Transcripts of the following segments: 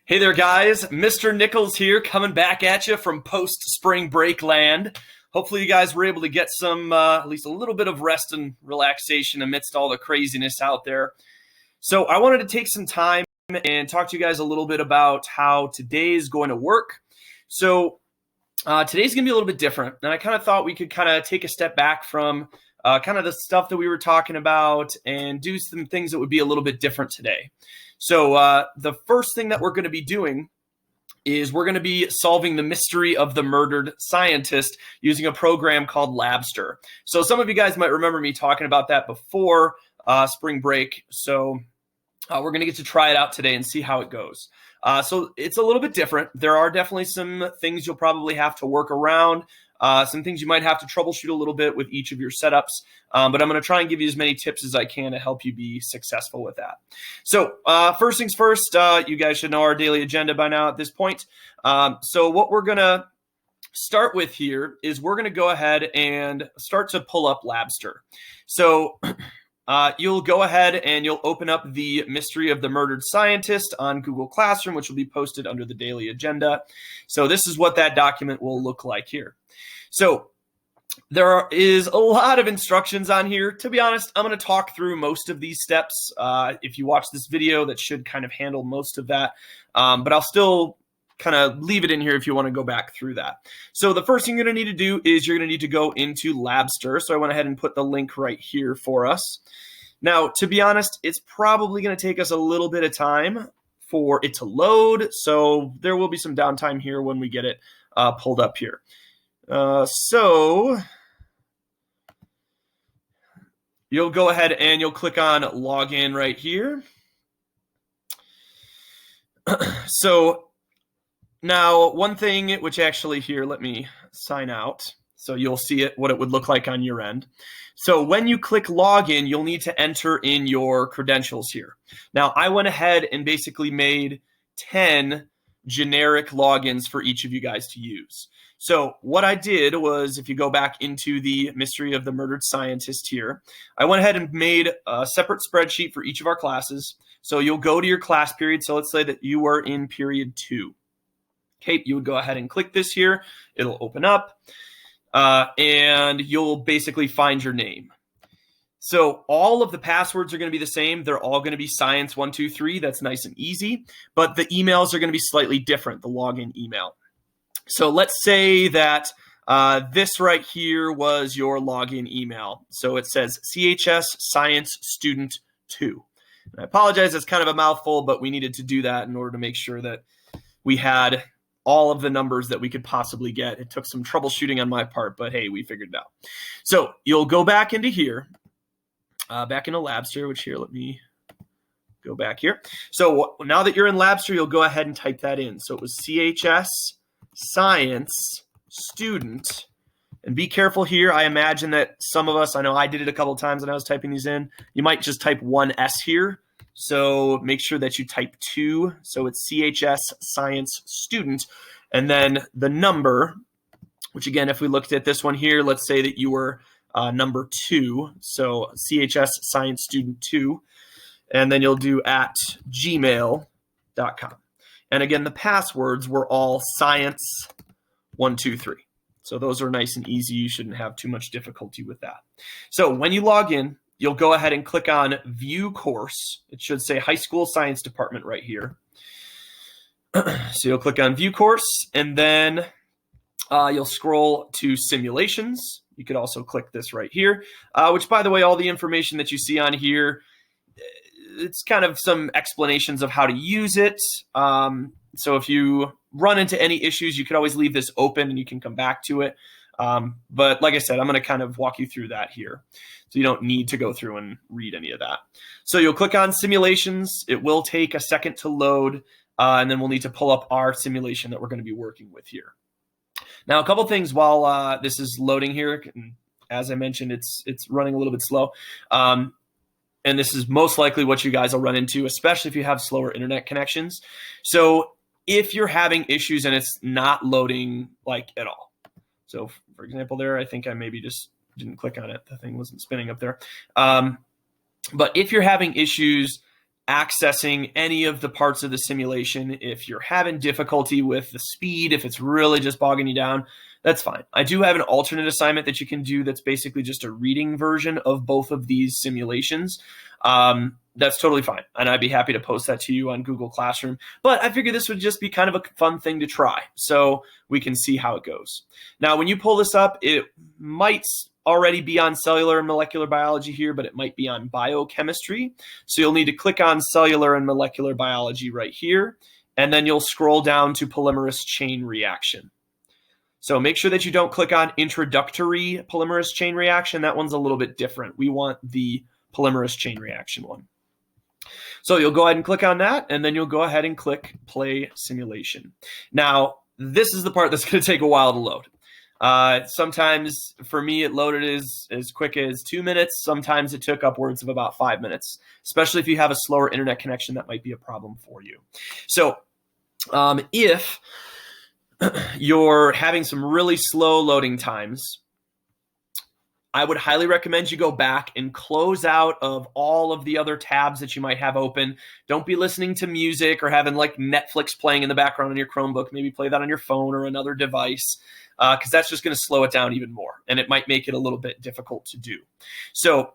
Hey there, guys. Mr. Nichols here, coming back at you from post-spring break land. Hopefully you guys were able to get some, at least a little bit of rest and relaxation amidst all the craziness out there. So I wanted to take some time and talk to you guys a little bit about how today is going to work. So today's going to be a little bit different, and I kind of thought we could kind of take a step back from kind of the stuff that we were talking about and do some things that would be a little bit different today. So the first thing that we're going to be doing is we're going to be solving the mystery of the murdered scientist using a program called Labster. So some of you guys might remember me talking about that before spring break. So we're going to get to try it out today and see how it goes. So it's a little bit different. There are definitely some things you'll probably have to work around. Some things you might have to troubleshoot a little bit with each of your setups, but I'm going to try and give you as many tips as I can to help you be successful with that. So first things first, you guys should know our daily agenda by now at this point. So what we're going to start with here is we're going to go ahead and start to pull up Labster. So you'll go ahead and you'll open up the mystery of the murdered scientist on Google Classroom, which will be posted under the daily agenda. So this is what that document will look like here. So there is a lot of instructions on here. To be honest, I'm going to talk through most of these steps. If you watch this video, that should kind of handle most of that. But I'll still kind of leave it in here if you want to go back through that. So the first thing you're going to need to do is you're going to need to go into Labster. So I went ahead and put the link right here for us. Now, to be honest, it's probably going to take us a little bit of time for it to load. So there will be some downtime here when we get it pulled up here. So you'll go ahead and you'll click on login right here. So now one thing which actually here, let me sign out. So you'll see it, what it would look like on your end. So when you click login, you'll need to enter in your credentials here. Now I went ahead and basically made 10 generic logins for each of you guys to use. So what I did was, if you go back into the mystery of the murdered scientist here, I went ahead and made a separate spreadsheet for each of our classes. So you'll go to your class period. So let's say that you were in period 2. Okay, you would go ahead and click this here. It'll open up and you'll basically find your name. So all of the passwords are going to be the same. They're all going to be science123. That's nice and easy. But the emails are going to be slightly different, the login email. So let's say that this right here was your login email. So it says CHS Science Student 2. And I apologize, it's kind of a mouthful, but we needed to do that in order to make sure that we had all of the numbers that we could possibly get. It took some troubleshooting on my part, but hey, we figured it out. So you'll go back into here, back into Labster, which here, let me go back here. So now that you're in Labster, you'll go ahead and type that in. So it was CHS Science Student, and be careful here. I imagine that some of us, I know I did it a couple of times when I was typing these in, you might just type one S here. So make sure that you type 2. So it's CHS Science Student, and then the number, which again, if we looked at this one here, let's say that you were number 2. So CHS Science Student 2, and then you'll do at gmail.com. And again, the passwords were all science123. So those are nice and easy. You shouldn't have too much difficulty with that. So when you log in, you'll go ahead and click on View Course. It should say High School Science Department right here. So you'll click on View Course, and then you'll scroll to Simulations. You could also click this right here, which, by the way, all the information that you see on here, it's kind of some explanations of how to use it. So if you run into any issues, you could always leave this open and you can come back to it. But like I said, I'm going to kind of walk you through that here. So you don't need to go through and read any of that. So you'll click on Simulations. It will take a second to load, and then we'll need to pull up our simulation that we're going to be working with here. Now, a couple things while this is loading here. As I mentioned, it's running a little bit slow. And this is most likely what you guys will run into, especially if you have slower internet connections. So if you're having issues and it's not loading like at all. So for example, there, I think I maybe just didn't click on it. The thing wasn't spinning up there. But if you're having issues accessing any of the parts of the simulation. If you're having difficulty with the speed, if it's really just bogging you down, that's fine. I do have an alternate assignment that you can do that's basically just a reading version of both of these simulations. That's totally fine. And I'd be happy to post that to you on Google Classroom. But I figured this would just be kind of a fun thing to try so we can see how it goes. Now, when you pull this up, it might already be on cellular and molecular biology here, but it might be on biochemistry. So you'll need to click on cellular and molecular biology right here, and then you'll scroll down to polymerase chain reaction. So make sure that you don't click on introductory polymerase chain reaction. That one's a little bit different. We want the polymerase chain reaction one. So you'll go ahead and click on that, and then you'll go ahead and click play simulation. Now, this is the part that's going to take a while to load. Sometimes for me, it loaded as quick as 2 minutes. Sometimes it took upwards of about 5 minutes, especially if you have a slower internet connection, that might be a problem for you. So if you're having some really slow loading times, I would highly recommend you go back and close out of all of the other tabs that you might have open. Don't be listening to music or having like Netflix playing in the background on your Chromebook. Maybe play that on your phone or another device, because that's just going to slow it down even more, and it might make it a little bit difficult to do. So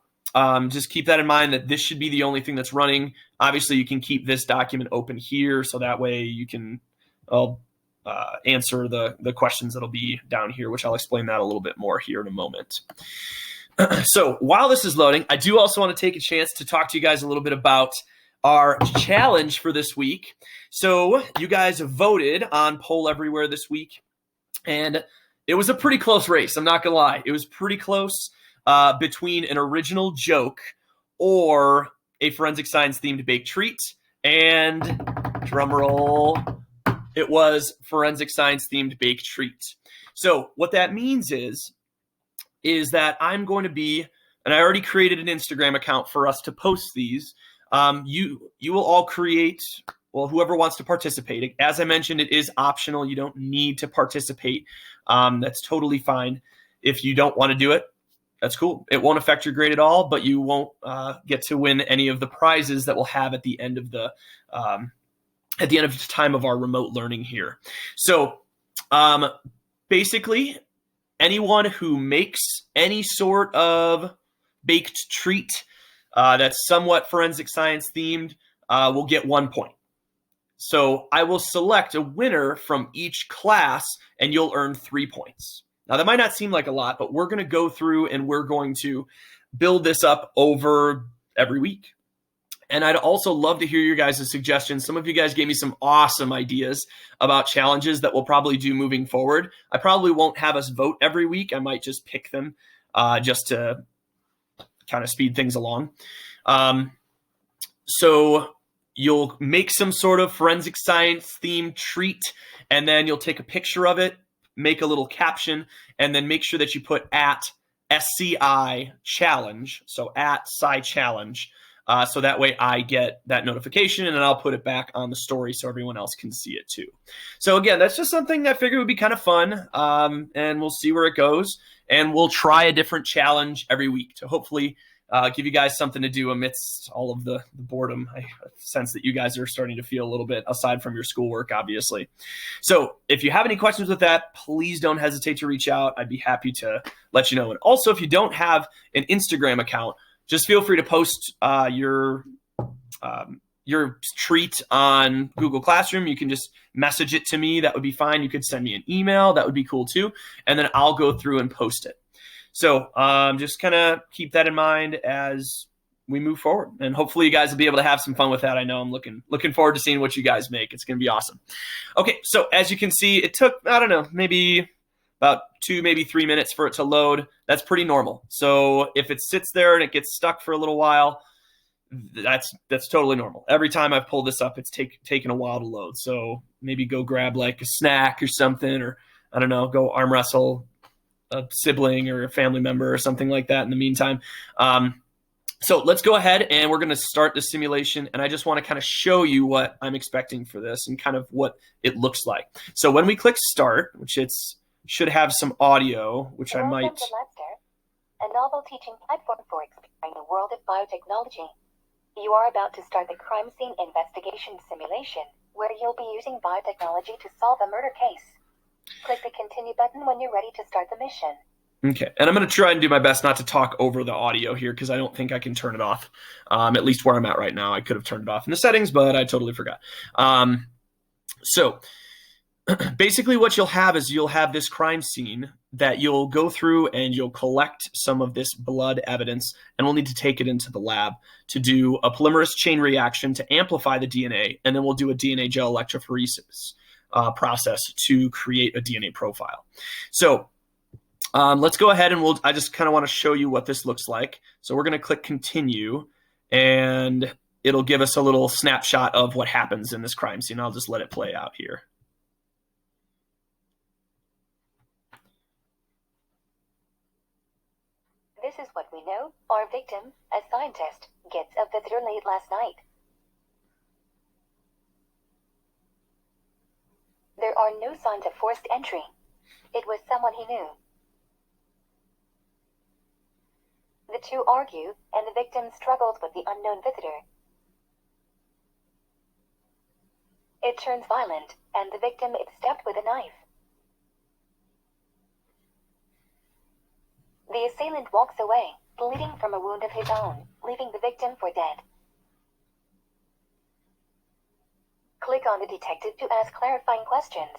just keep that in mind, that this should be the only thing that's running. Obviously, you can keep this document open here, so that way you can answer the questions that'll be down here, which I'll explain that a little bit more here in a moment. So while this is loading, I do also want to take a chance to talk to you guys a little bit about our challenge for this week. So you guys voted on Poll Everywhere this week, and it was a pretty close race. I'm not gonna lie. It was pretty close between an original joke or a forensic science themed baked treat, and drum roll, it was forensic science themed baked treat. So what that means is that I'm going to be, and I already created an Instagram account for us to post these. You will all create, well, whoever wants to participate. As I mentioned, it is optional. You don't need to participate. That's totally fine. If you don't want to do it, that's cool. It won't affect your grade at all, but you won't get to win any of the prizes that we'll have at the end of the time of our remote learning here. So basically, anyone who makes any sort of baked treat that's somewhat forensic science themed will get 1 point. So I will select a winner from each class, and you'll earn 3 points. Now, that might not seem like a lot, but we're going to go through and we're going to build this up over every week. And I'd also love to hear your guys' suggestions. Some of you guys gave me some awesome ideas about challenges that we'll probably do moving forward. I probably won't have us vote every week. I might just pick them just to kind of speed things along. So you'll make some sort of forensic science themed treat, and then you'll take a picture of it, make a little caption, and then make sure that you put at SCI challenge, so at Sci Challenge. So that way I get that notification, and then I'll put it back on the story so everyone else can see it too. So again, that's just something I figured would be kind of fun, and we'll see where it goes. And we'll try a different challenge every week to hopefully give you guys something to do amidst all of the boredom. I sense that you guys are starting to feel a little bit aside from your schoolwork, obviously. So if you have any questions with that, please don't hesitate to reach out. I'd be happy to let you know. And also, if you don't have an Instagram account, just feel free to post your treat on Google Classroom. You can just message it to me. That would be fine. You could send me an email. That would be cool too. And then I'll go through and post it. So just kind of keep that in mind as we move forward. And hopefully you guys will be able to have some fun with that. I know I'm looking forward to seeing what you guys make. It's going to be awesome. Okay, so as you can see, it took, I don't know, maybe about 2, maybe 3 minutes for it to load. That's pretty normal. So if it sits there and it gets stuck for a little while, that's totally normal. Every time I've pulled this up, it's taken a while to load. So maybe go grab like a snack or something, or I don't know, go arm wrestle a sibling or a family member or something like that in the meantime. So let's go ahead and we're going to start the simulation. And I just want to kind of show you what I'm expecting for this and kind of what it looks like. So when we click start, which should have some audio, which I might. Labster, a novel teaching platform for exploring the world of biotechnology. You are about to start the crime scene investigation simulation, where you'll be using biotechnology to solve a murder case. Click the continue button when you're ready to start the mission. Okay, and I'm going to try and do my best not to talk over the audio here because I don't think I can turn it off, at least where I'm at right now. I could have turned it off in the settings, but I totally forgot. So basically what you'll have is you'll have this crime scene that you'll go through and you'll collect some of this blood evidence, and we'll need to take it into the lab to do a polymerase chain reaction to amplify the DNA, and then we'll do a DNA gel electrophoresis process to create a DNA profile. So let's go ahead and I just kind of want to show you what this looks like. So we're going to click continue, and it'll give us a little snapshot of what happens in this crime scene. I'll just let it play out here. This is what we know. Our victim, a scientist, gets a visitor late last night. There are no signs of forced entry. It was someone he knew. The two argue, and the victim struggles with the unknown visitor. It turns violent, and the victim is stabbed with a knife. The assailant walks away, bleeding from a wound of his own, leaving the victim for dead. Click on the detective to ask clarifying questions.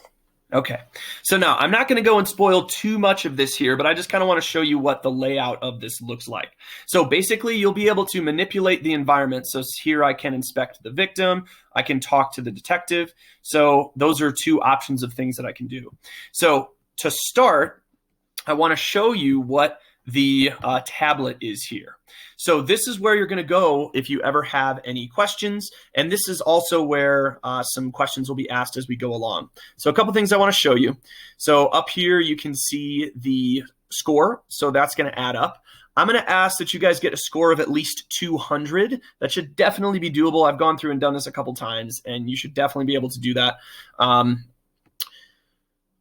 Okay, so now I'm not going to go and spoil too much of this here, but I just kind of want to show you what the layout of this looks like. So basically, you'll be able to manipulate the environment. So here I can inspect the victim. I can talk to the detective. So those are two options of things that I can do. So to start, I want to show you what the tablet is here. So this is where you're going to go if you ever have any questions. And this is also where some questions will be asked as we go along. So a couple things I want to show you. So up here, you can see the score. So that's going to add up. I'm going to ask that you guys get a score of at least 200. That should definitely be doable. I've gone through and done this a couple times, and you should definitely be able to do that.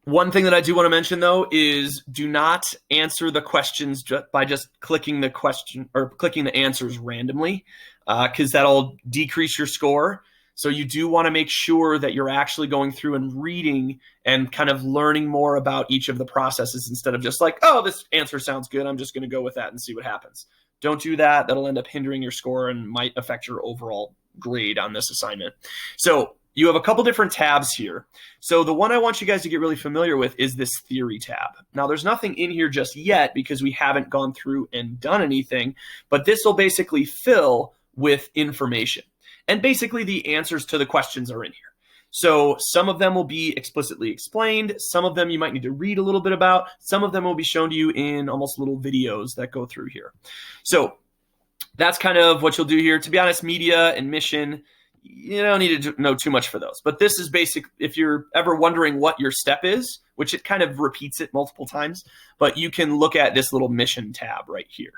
One thing that I do want to mention, though, is do not answer the questions by just clicking the question or clicking the answers randomly, because that'll decrease your score. So you do want to make sure that you're actually going through and reading and kind of learning more about each of the processes instead of just like, oh, this answer sounds good, I'm just going to go with that and see what happens. Don't do that. That'll end up hindering your score and might affect your overall grade on this assignment. So you have a couple different tabs here. So the one I want you guys to get really familiar with is this theory tab. Now there's nothing in here just yet because we haven't gone through and done anything, but this will basically fill with information. And basically the answers to the questions are in here. So some of them will be explicitly explained. Some of them you might need to read a little bit about. Some of them will be shown to you in almost little videos that go through here. So that's kind of what you'll do here. To be honest, media and mission, you don't need to know too much for those. But this is basic if you're ever wondering what your step is, which it kind of repeats it multiple times, but you can look at this little mission tab right here.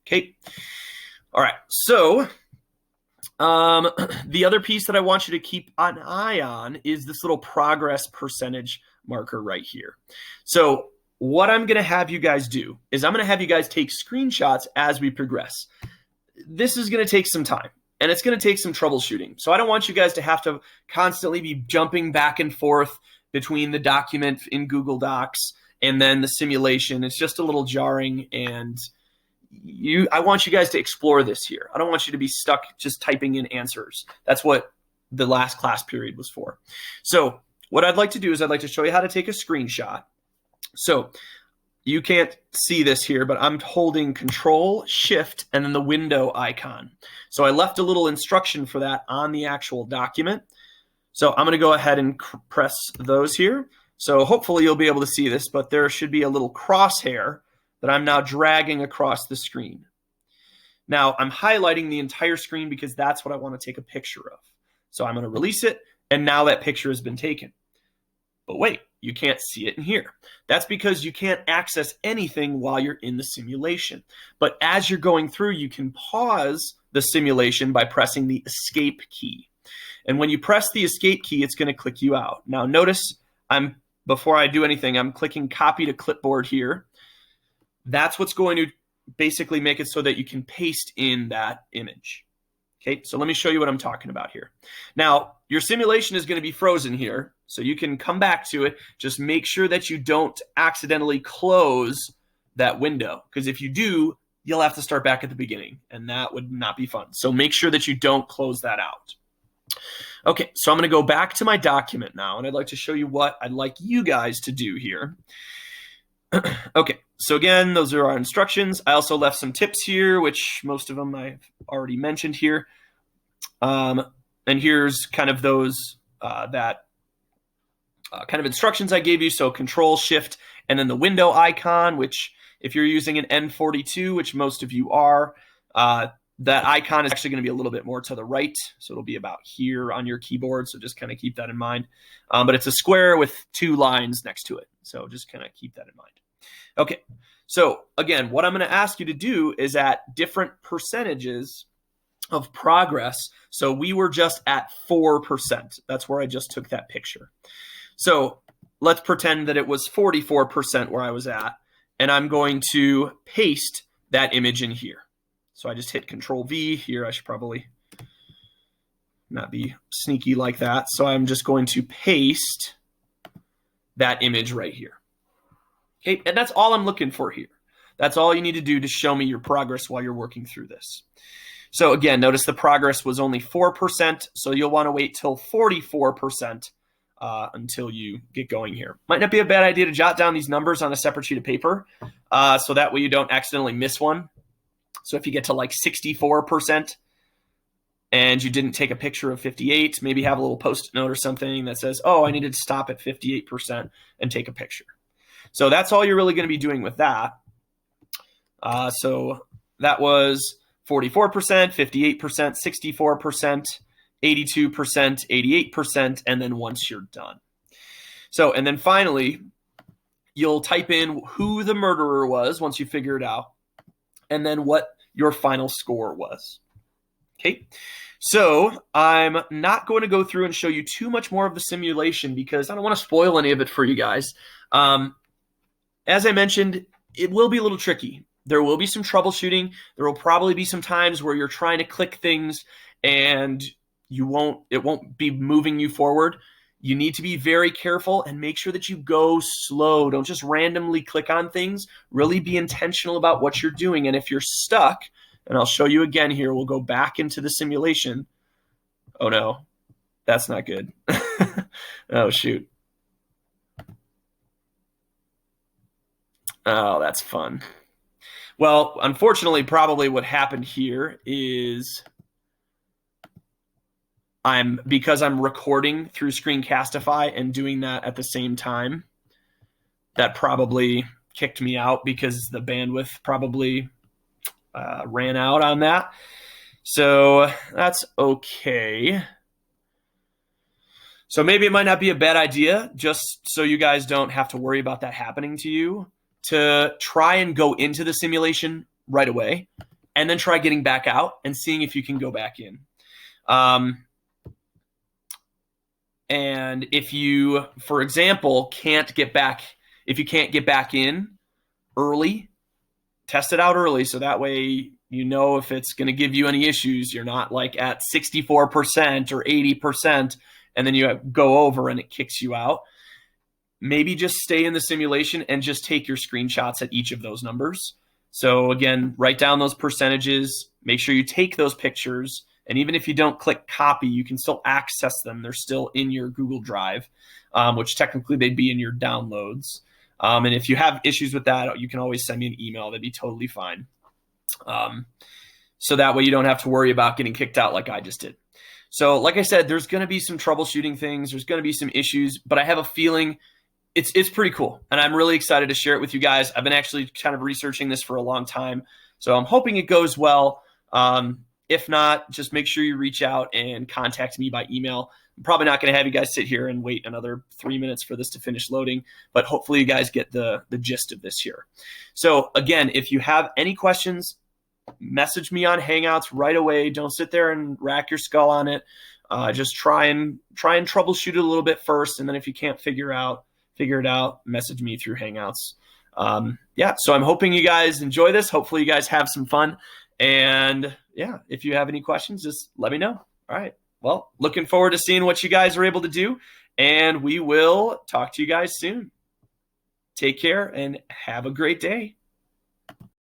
Okay. All right. So the other piece that I want you to keep an eye on is this little progress percentage marker right here. So what I'm going to have you guys do is I'm going to have you guys take screenshots as we progress. This is going to take some time. And it's going to take some troubleshooting. So I don't want you guys to have to constantly be jumping back and forth between the document in Google Docs and then the simulation. It's just a little jarring, and I want you guys to explore this here. I don't want you to be stuck just typing in answers. That's what the last class period was for. So what I'd like to do is I'd like to show you how to take a screenshot. So you can't see this here, but I'm holding Control, Shift, and then the window icon. So I left a little instruction for that on the actual document. So I'm going to go ahead and press those here. So hopefully you'll be able to see this, but there should be a little crosshair that I'm now dragging across the screen. Now I'm highlighting the entire screen because that's what I want to take a picture of. So I'm going to release it, and now that picture has been taken. But wait, you can't see it in here. That's because you can't access anything while you're in the simulation. But as you're going through, you can pause the simulation by pressing the escape key. And when you press the escape key, it's going to click you out. Now notice before I do anything, I'm clicking copy to clipboard here. That's what's going to basically make it so that you can paste in that image. Okay, so let me show you what I'm talking about here. Now, your simulation is going to be frozen here, so you can come back to it. Just make sure that you don't accidentally close that window, because if you do, you'll have to start back at the beginning, and that would not be fun. So make sure that you don't close that out. Okay, so I'm going to go back to my document now, and I'd like to show you what I'd like you guys to do here. Okay, so again, those are our instructions. I also left some tips here, which most of them I've already mentioned here. And here's kind of those kind of instructions I gave you. So Control, Shift, and then the window icon, which if you're using an N42, which most of you are, that icon is actually going to be a little bit more to the right. So it'll be about here on your keyboard. So just kind of keep that in mind. But it's a square with 2 lines next to it. So just kind of keep that in mind. Okay, so again, what I'm going to ask you to do is at different percentages of progress. So we were just at 4%. That's where I just took that picture. So let's pretend that it was 44% where I was at, and I'm going to paste that image in here. So I just hit Control V here. I should probably not be sneaky like that. So I'm just going to paste that image right here. Okay, and that's all I'm looking for here. That's all you need to do to show me your progress while you're working through this. So again, notice the progress was only 4%, so you'll want to wait till 44% until you get going here. Might not be a bad idea to jot down these numbers on a separate sheet of paper, so that way you don't accidentally miss one. So if you get to like 64% and you didn't take a picture of 58, maybe have a little post-it note or something that says, oh, I needed to stop at 58% and take a picture. So that's all you're really going to be doing with that. So that was 44%, 58%, 64%, 82%, 88%, and then once you're done. So, and then finally, you'll type in who the murderer was once you figure it out, and then what your final score was. Okay, so I'm not going to go through and show you too much more of the simulation because I don't want to spoil any of it for you guys. As I mentioned, it will be a little tricky. There will be some troubleshooting. There will probably be some times where you're trying to click things and it won't be moving you forward. You need to be very careful and make sure that you go slow. Don't just randomly click on things. Really be intentional about what you're doing. And if you're stuck, and I'll show you again here, we'll go back into the simulation. Oh no, that's not good. Oh shoot. Oh, that's fun. Well, unfortunately, probably what happened here is because I'm recording through Screencastify and doing that at the same time, that probably kicked me out because the bandwidth probably ran out on that. So that's okay. So maybe it might not be a bad idea, just so you guys don't have to worry about that happening to you, to try and go into the simulation right away and then try getting back out and seeing if you can go back in. And if you, for example, can't get back in early, test it out early so that way you know if it's going to give you any issues. You're not like at 64% or 80% and then you go over and it kicks you out. Maybe just stay in the simulation and just take your screenshots at each of those numbers. So again, write down those percentages, make sure you take those pictures, and even if you don't click copy, you can still access them. They're still in your Google Drive, which technically they'd be in your downloads. And if you have issues with that, you can always send me an email. That'd be totally fine. So that way you don't have to worry about getting kicked out like I just did. So like I said, there's going to be some troubleshooting things. There's going to be some issues, but I have a feeling it's pretty cool. And I'm really excited to share it with you guys. I've been actually kind of researching this for a long time. So I'm hoping it goes well. If not, just make sure you reach out and contact me by email. I'm probably not going to have you guys sit here and wait another 3 minutes for this to finish loading, but hopefully you guys get the gist of this here. So again, if you have any questions, message me on Hangouts right away. Don't sit there and rack your skull on it. Just try and troubleshoot it a little bit first, and then if you can't figure it out, message me through Hangouts. So I'm hoping you guys enjoy this. Hopefully you guys have some fun. And yeah, if you have any questions, just let me know. All right. Well, looking forward to seeing what you guys are able to do. And we will talk to you guys soon. Take care and have a great day.